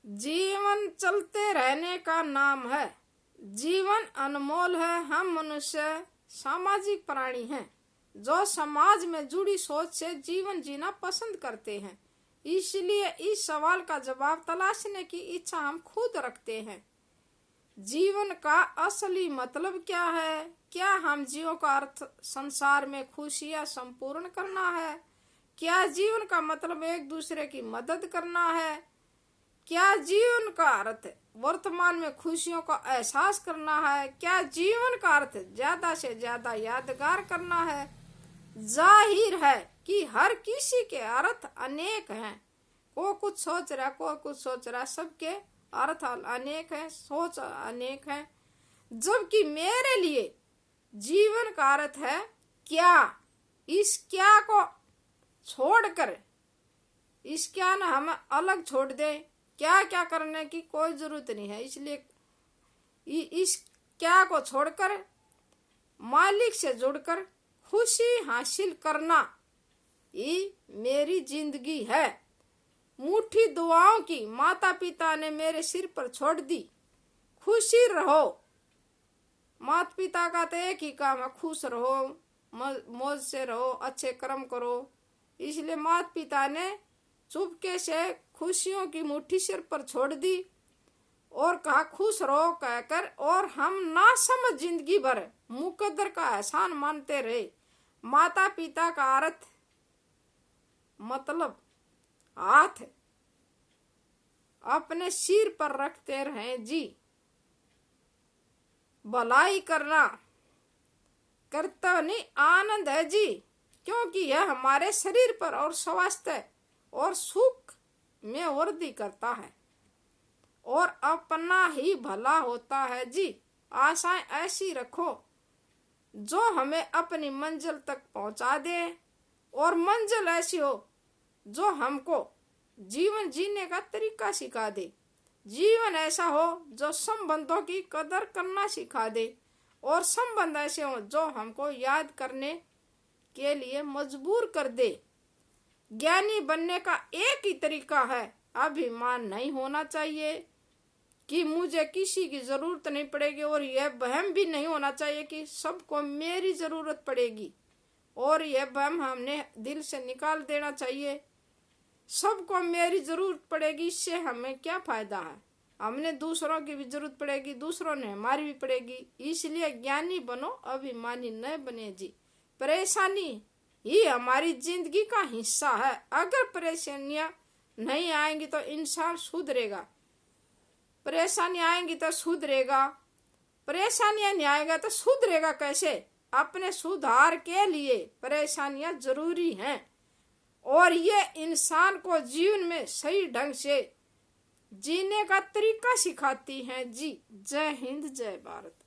जीवन चलते रहने का नाम है। जीवन अनमोल है। हम मनुष्य सामाजिक प्राणी हैं जो समाज में जुड़ी सोच से जीवन जीना पसंद करते हैं। इसलिए इस सवाल का जवाब तलाशने की इच्छा हम खुद रखते हैं। जीवन का असली मतलब क्या है? क्या हम जीवन का अर्थ संसार में खुशियां संपूर्ण करना है? क्या जीवन का मतलब एक दूसरे की मदद करना है? क्या जीवन का अर्थ वर्तमान में खुशियों का एहसास करना है? क्या जीवन का अर्थ ज्यादा से ज्यादा यादगार करना है? जाहिर है कि हर किसी के अर्थ अनेक हैं। कोई कुछ सोच रहा, कोई कुछ सोच रहा, सबके अर्थ अनेक है, सोच अनेक है। जबकि मेरे लिए जीवन का अर्थ है क्या। इस क्या को छोड़कर, इस क्या ना हमें अलग छोड़ दे, क्या क्या करने की कोई जरूरत नहीं है। इसलिए इस क्या को छोड़कर मालिक से जुड़कर खुशी हासिल करना ये मेरी जिंदगी है। मुट्ठी दुआओं की माता पिता ने मेरे सिर पर छोड़ दी। खुशी रहो। माता पिता का तो एक ही काम है, खुश रहो, मौज से रहो, अच्छे कर्म करो। इसलिए माता पिता ने चुपके से खुशियों की मुट्ठी सिर पर छोड़ दी और कहा खुश रहो कहकर, और हम ना समझ जिंदगी भर मुकद्दर का एहसान मानते रहे। माता पिता का अर्थ मतलब हाथ अपने सिर पर रखते रहे जी। भलाई करना कर्तव्य नहीं, आनंद है जी, क्योंकि यह हमारे शरीर पर और स्वास्थ्य और सुख में वृद्धि करता है और अपना ही भला होता है जी। आशाएं ऐसी रखो जो हमें अपनी मंजिल तक पहुंचा दे, और मंजिल ऐसी हो जो हमको जीवन जीने का तरीका सिखा दे। जीवन ऐसा हो जो संबंधों की कदर करना सिखा दे, और संबंध ऐसे हो जो हमको याद करने के लिए मजबूर कर दे। ज्ञानी बनने का एक ही तरीका है, अभिमान नहीं होना चाहिए कि मुझे किसी की जरूरत नहीं पड़ेगी, और यह वहम भी नहीं होना चाहिए कि सबको मेरी जरूरत पड़ेगी, और यह वहम हमने दिल से निकाल देना चाहिए। सबको मेरी जरूरत पड़ेगी, इससे हमें क्या फायदा है? हमने दूसरों की भी जरूरत पड़ेगी, दूसरों ने हमारी भी पड़ेगी। इसलिए ज्ञानी बनो, अभिमानी न बने जी। परेशानी ही हमारी जिंदगी का हिस्सा है। अगर परेशानियां नहीं आएंगी तो इंसान सुधरेगा, परेशानी आएंगी तो सुधरेगा। परेशानियां नहीं आएगा तो सुधरेगा कैसे? अपने सुधार के लिए परेशानियां जरूरी हैं, और ये इंसान को जीवन में सही ढंग से जीने का तरीका सिखाती हैं जी। जय हिंद, जय भारत।